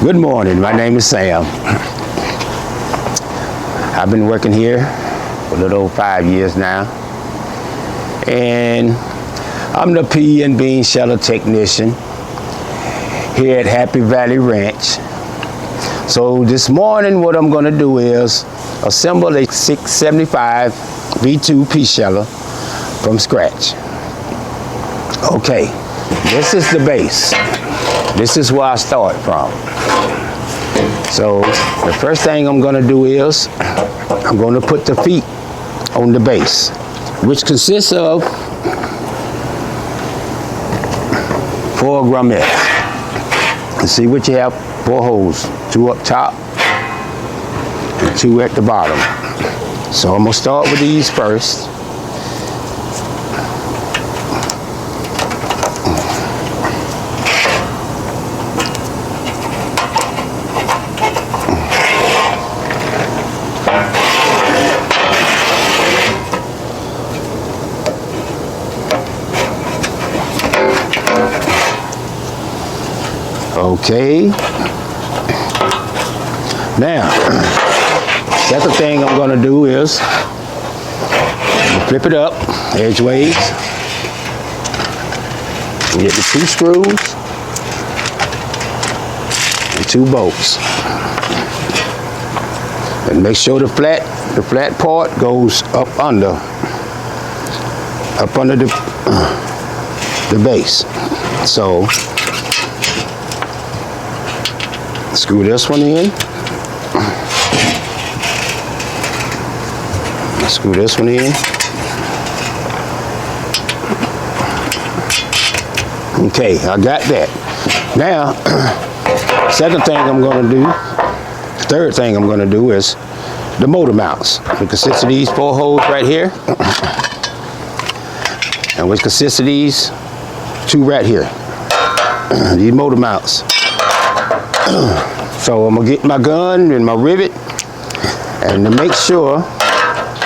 Good morning, my name is Sam. I've been working here for a little over 5 years now. And I'm the pea and bean sheller technician here at Happy Valley Ranch. So this morning what I'm gonna do is assemble a 675 V2 pea sheller from scratch. Okay, this is the base. This is where I start from. So the first thing I'm gonna do is I'm gonna put the feet on the base, which consists of 4 grommets. You see what you have? 4 holes, 2 up top and 2 at the bottom. So I'm gonna start with these first. Okay. Now, second thing I'm gonna do is flip it up edgeways. Get the 2 screws and 2 bolts. And make sure the flat part goes up under the base. So screw this one in. Screw this one in. Okay, I got that. Now, third thing I'm gonna do is the motor mounts. It consists of these 4 holes right here, and which consists of these 2 right here. These motor mounts. So I'm gonna get my gun and my rivet, and to make sure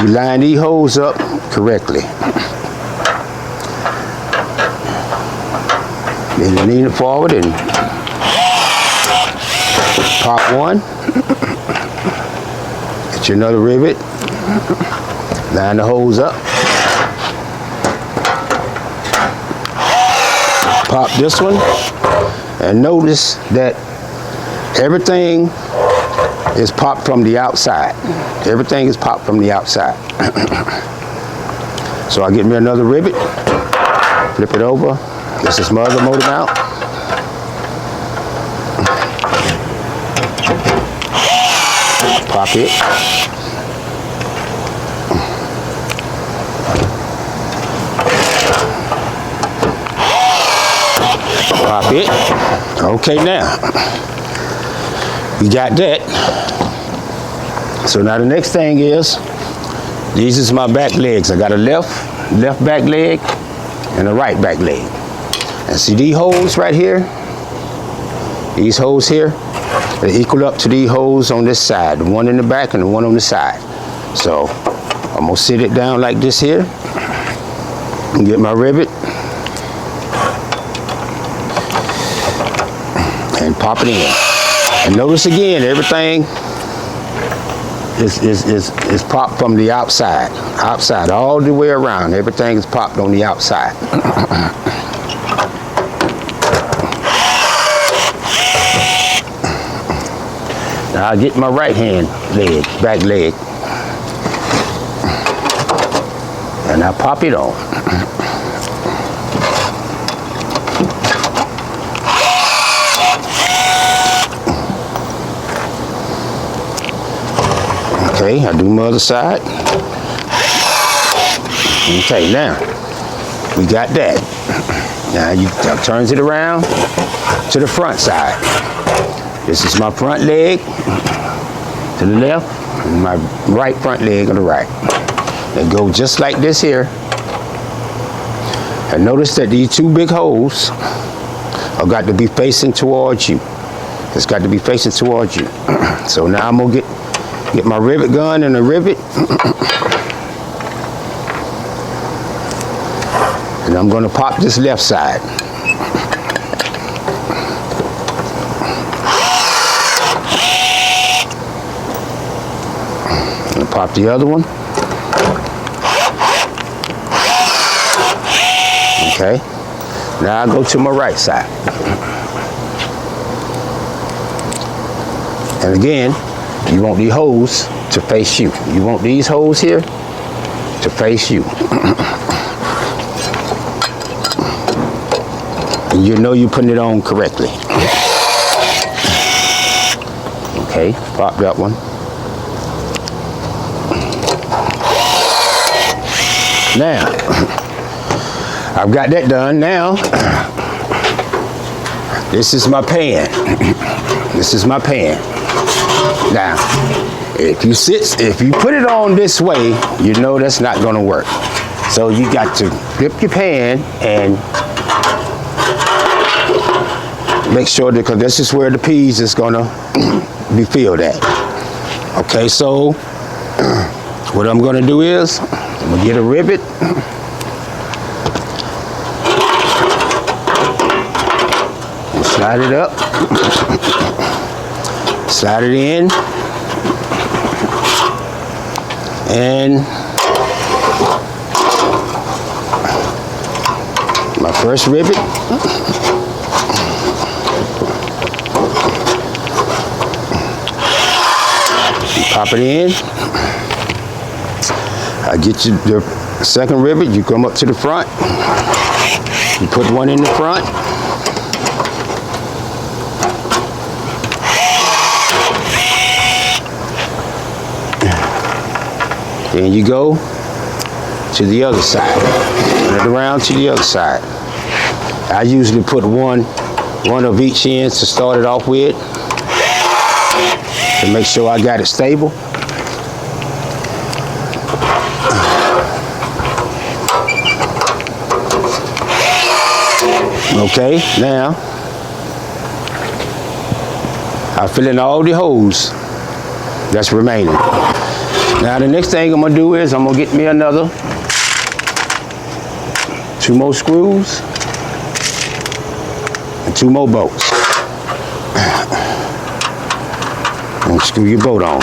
you line these holes up correctly. Then you lean it forward and pop one. Get you another rivet. Line the holes up. Pop this one, and notice that everything is popped from the outside. Everything is popped from the outside. So I get me another rivet, flip it over. This is my other motor mount. Pop it. Pop it. Okay, now we got that. So now the next thing is, these is my back legs. I got a left back leg and a right back leg. And see these holes right here? These holes here, they equal up to these holes on this side, the one in the back and the one on the side. So I'm gonna sit it down like this here and get my rivet and pop it in. And notice again, everything is popped from the outside. Outside, all the way around. Everything is popped on the outside. Now I get my right hand leg, back leg, and I pop it on. Okay, I do my other side. Okay, now we got that. Now you turns it around to the front side. This is my front leg to the left, and my right front leg on the right. They go just like this here. And notice that these 2 big holes have got to be facing towards you. It's got to be facing towards you. So now I'm gonna get my rivet gun and a rivet. And I'm gonna pop this left side. Pop the other one. Okay. Now I go to my right side. And again, you want these holes to face you. You want these holes here to face you. And you know you're putting it on correctly. Okay, pop that one. Now, I've got that done. Now, this is my pan. This is my pan. Now, if you put it on this way, you know that's not gonna work. So you got to flip your pan and make sure that, because this is where the peas is gonna be filled at. Okay, so what I'm gonna do is, I'm gonna get a rivet. Slide it up. Slide it in. And my first rivet. Pop it in. I get you the second rivet. You come up to the front. You put one in the front. Then you go to the other side. Turn it around to the other side. I usually put one of each end to start it off with, to make sure I got it stable. Okay, now I fill in all the holes that's remaining. Now the next thing I'm gonna do is I'm gonna get me another 2 more screws and 2 more bolts. And screw your bolt on.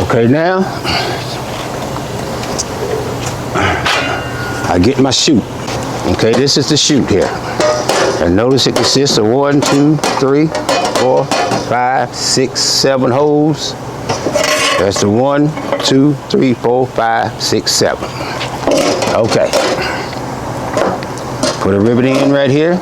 Okay, now I get my chute. Okay, this is the chute here. And notice it consists of 1, 2, 3, 4, 5, 6, 7 holes. That's the 1, 2, 3, 4, 5, 6, 7. Okay. Put a rivet in right here.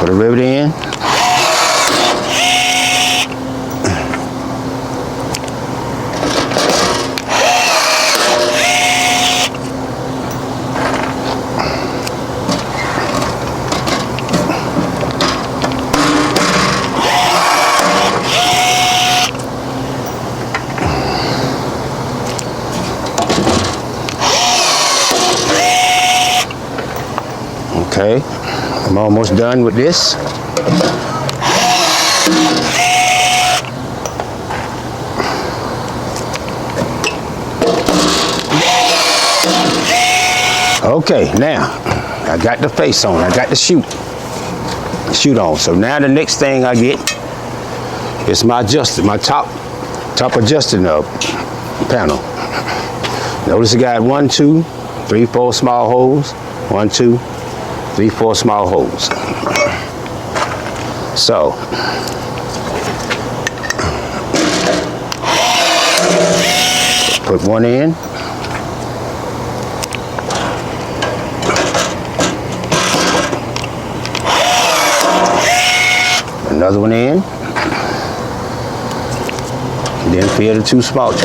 Put a rivet in. Okay, I'm almost done with this. Okay, now I got the face on, I got the chute on. So now the next thing I get is my adjuster, my top adjusting panel. Notice I got 1, 2, 3, 4 small holes. 1, 2, 3, 4 small holes. So put one in. Another one in. And then fill the 2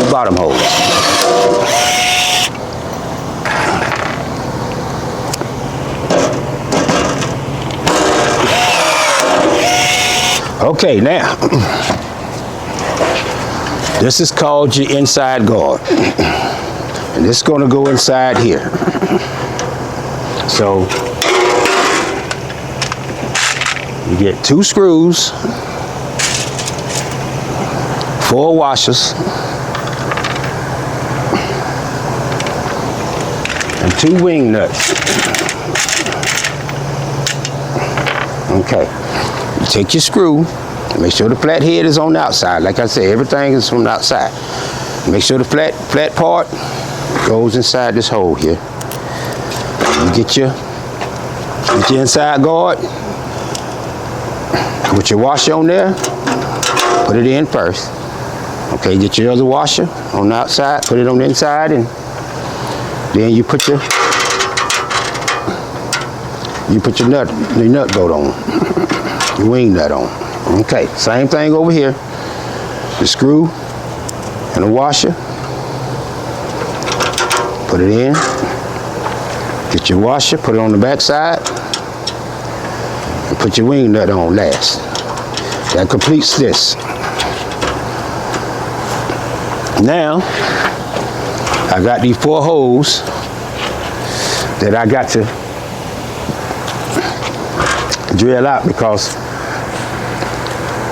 bottom holes. Okay, now, this is called your inside guard. And this is gonna go inside here. So, You get 2 screws, 4 washers, and 2 wing nuts. Okay, you take your screw, make sure the flat head is on the outside. Like I said, everything is from the outside. Make sure the flat part goes inside this hole here. You get your inside guard, put your washer on there, put it in first. Okay, get your other washer on the outside, put it on the inside, and then you put your nut bolt on, your wing nut on. Okay, same thing over here. The screw and the washer, put it in. Get your washer, put it on the back side, and put your wing nut on last. That completes this. Now, I got these 4 holes that I got to drill out because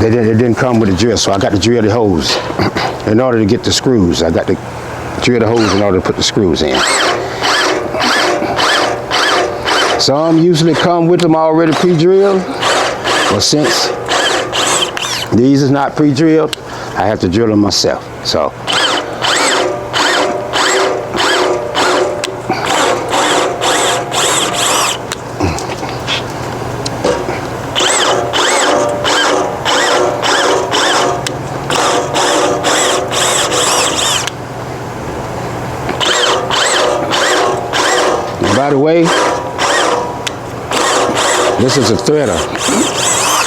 it didn't come with a drill, so I got to drill the holes in order to get the screws. I got to drill the holes in order to put the screws in. Some usually come with them already pre-drilled, but since these is not pre-drilled, I have to drill them myself. So, and by the way, this is a threader.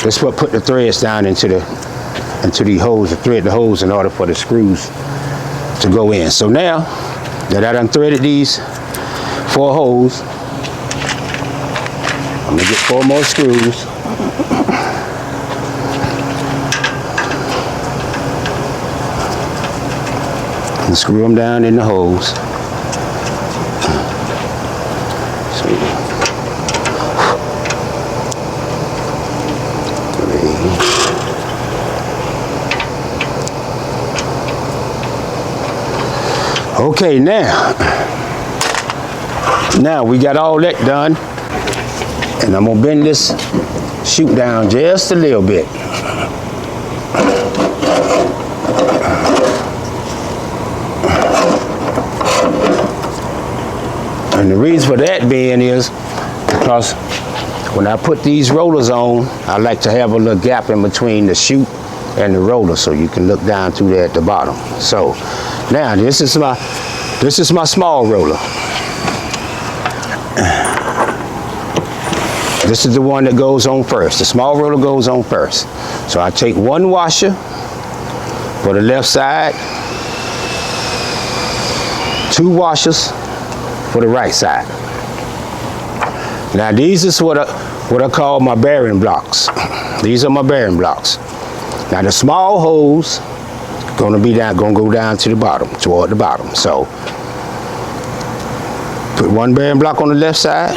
This is what put the threads down into the holes, to thread the holes in order for the screws to go in. So now that I done threaded these 4 holes, I'm gonna get 4 more screws. And screw them down in the holes. Okay, now we got all that done, and I'm gonna bend this chute down just a little bit. And the reason for that being is because when I put these rollers on, I like to have a little gap in between the chute and the roller so you can look down through there at the bottom. So now this is my small roller. This is the one that goes on first. The small roller goes on first. So I take 1 washer for the left side, 2 washers for the right side. Now these is what I call my bearing blocks. These are my bearing blocks. Now the small holes gonna go down to the bottom, toward the bottom. So put 1 bearing block on the left side,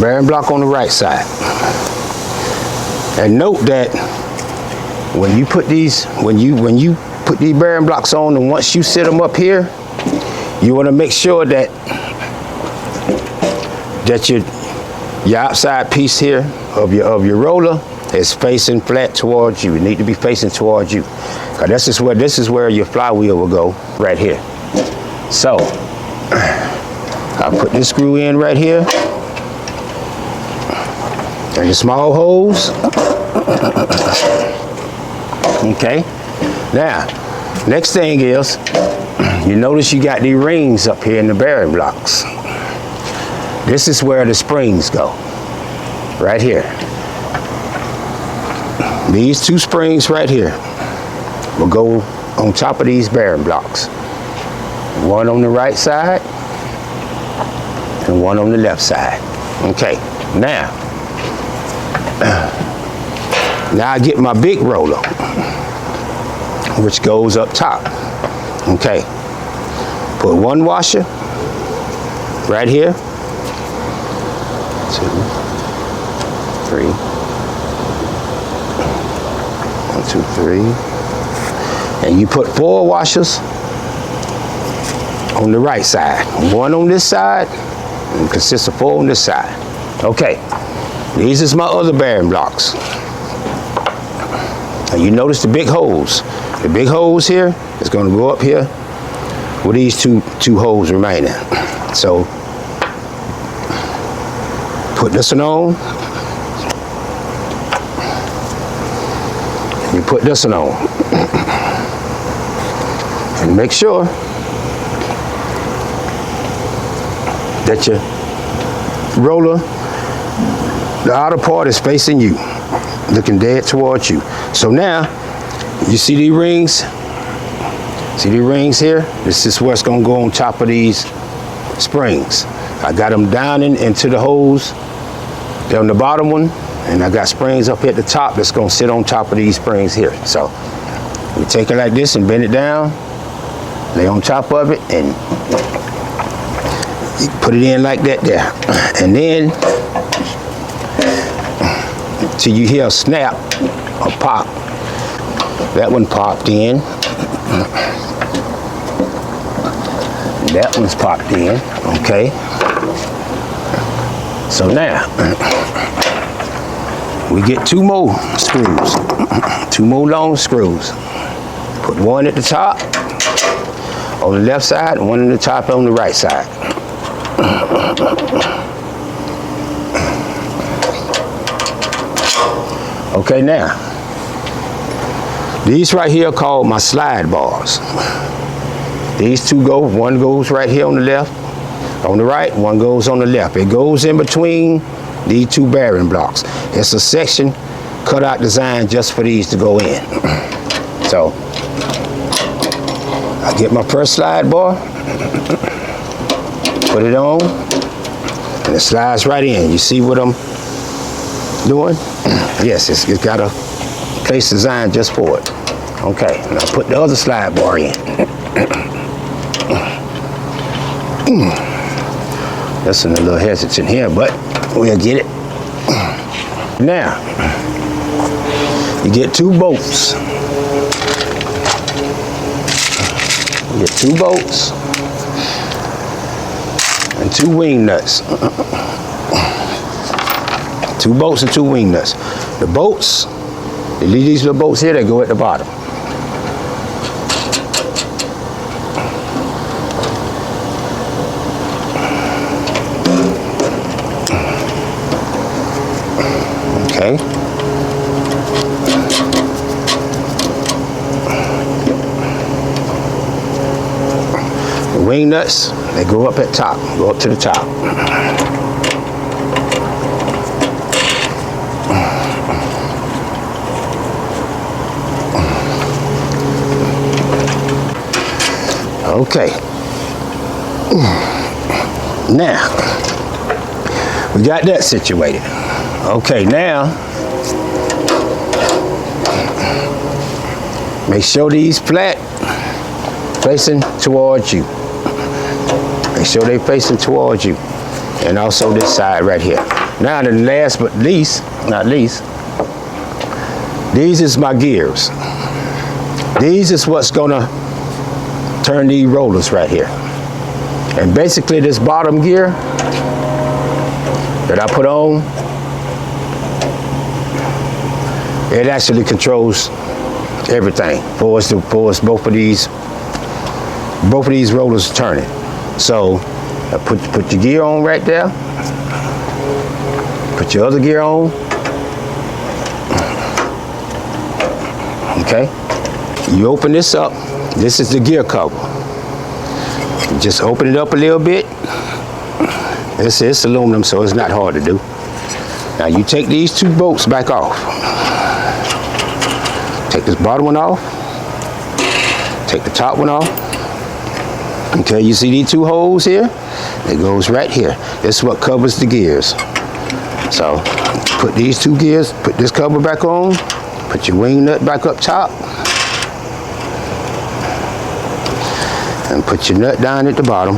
bearing block on the right side. And note that when you put these bearing blocks on, and once you set them up here, you want to make sure that your outside piece here of your roller is facing flat towards you. It need to be facing towards you. This is where your flywheel will go, right here. So I'll put this screw in right here. And your small holes. Okay. Now, next thing is, you notice you got these rings up here in the bearing blocks. This is where the springs go, right here. These 2 springs right here will go on top of these bearing blocks. 1 on the right side and 1 on the left side. Okay, now I get my big roller, which goes up top. Okay, put 1 washer right here, 2, 3. 1, 2, 3. And you put 4 washers on the right side. 1 on this side, and it consists of 4 on this side. Okay, these is my other bearing blocks. And you notice the big holes. The big holes here is going to go up here with these two holes remaining. So put this one on. You put this one on. And make sure that your roller, the outer part is facing you, looking dead towards you. So now, you see these rings? See these rings here? This is what's gonna go on top of these springs. I got them down into the holes. They're on the bottom one, and I got springs up at the top that's gonna sit on top of these springs here. So, you take it like this and bend it down, lay on top of it, and you put it in like that there. And then, till you hear a snap or pop. That one popped in. That one's popped in, okay? So now, we get 2 more screws, 2 more long screws. Put 1 at the top on the left side and 1 at the top on the right side. Okay, now, these right here are called my slide bars. These 2 go, 1 goes right here on the left, on the right, 1 goes on the left. It goes in between these 2 bearing blocks. It's a section cut out design just for these to go in. So, I get my first slide bar, put it on, and it slides right in. You see what I'm doing? Yes, it's got a place designed just for it. Okay, now put the other slide bar in. That's a little hesitant here, but we'll get it. Now, you get 2 bolts. You get 2 bolts and 2 wing nuts. 2 bolts and 2 wing nuts. The bolts, you leave these little bolts here, they go at the bottom. Okay. The wing nuts, they go up at top, go up to the top. Okay. Now, we got that situated. Okay, now, make sure these flat, facing towards you. Make sure they're facing towards you. And also this side right here. Now, the last but not least, these is my gears. These is what's gonna turn these rollers right here. And basically this bottom gear that I put on, it actually controls everything for us both of these rollers turning. So put your gear on right there. Put your other gear on. Okay. You open this up. This is the gear cover. Just open it up a little bit. It's aluminum, so it's not hard to do. Now you take these 2 bolts back off. Take this bottom one off. Take the top one off. Okay, you see these 2 holes here? It goes right here. This is what covers the gears. So put these 2 gears, put this cover back on, put your wing nut back up top, and put your nut down at the bottom.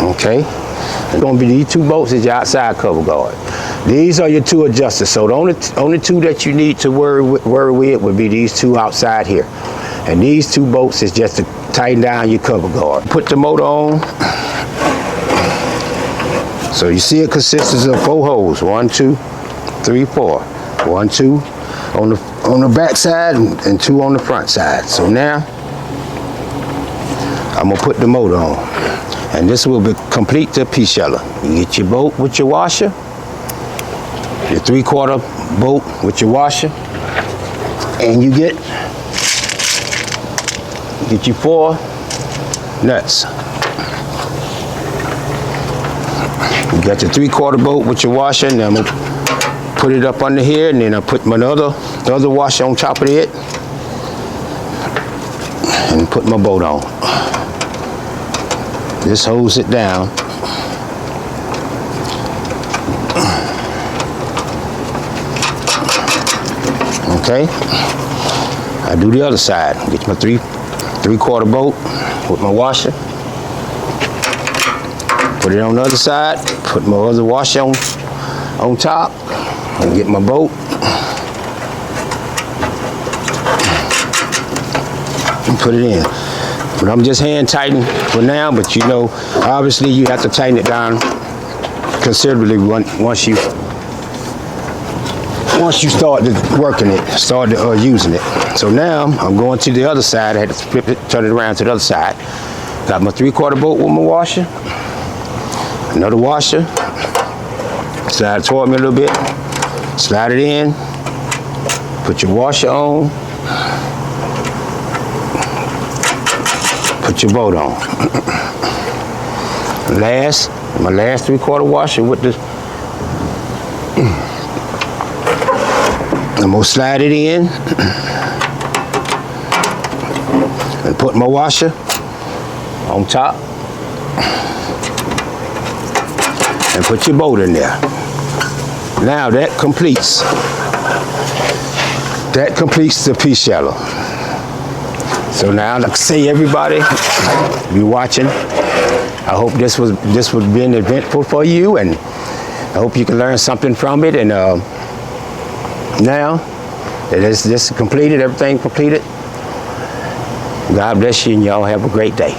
Okay, it's gonna be these 2 bolts is your outside cover guard. These are your 2 adjusters. So the only 2 that you need to worry with would be these 2 outside here. And these 2 bolts is just to tighten down your cover guard. Put the motor on. So you see it consists of 4 holes. 1, 2, 3, 4. 1, 2 on the back side and 2 on the front side. So now I'm gonna put the motor on. And this will complete the Pea Sheller. You get your bolt with your washer, your 3/4 bolt with your washer, and you get your 4 nuts. You got your 3/4 bolt with your washer, and I'm gonna put it up under here, and then I put my other washer on top of it, and put my bolt on. This holds it down. Okay, I do the other side. Get my 3/4 bolt with my washer. Put it on the other side. Put my other washer on top. And get my bolt. And put it in. But I'm just hand tightening for now. But you know, obviously you have to tighten it down considerably once you start working it, start using it. So now I'm going to the other side. I had to flip it, turn it around to the other side. Got my 3/4 bolt with my washer. Another washer. Slide it toward me a little bit. Slide it in. Put your washer on. Put your bolt on. My last 3/4 washer with the. I'm gonna slide it in and put my washer on top and put your bolt in there. Now that completes the Pea Sheller. So now, like I say, everybody be watching. I hope this was been eventful for you, and I hope you can learn something from it. And now that this is completed, everything completed, God bless you, and y'all have a great day.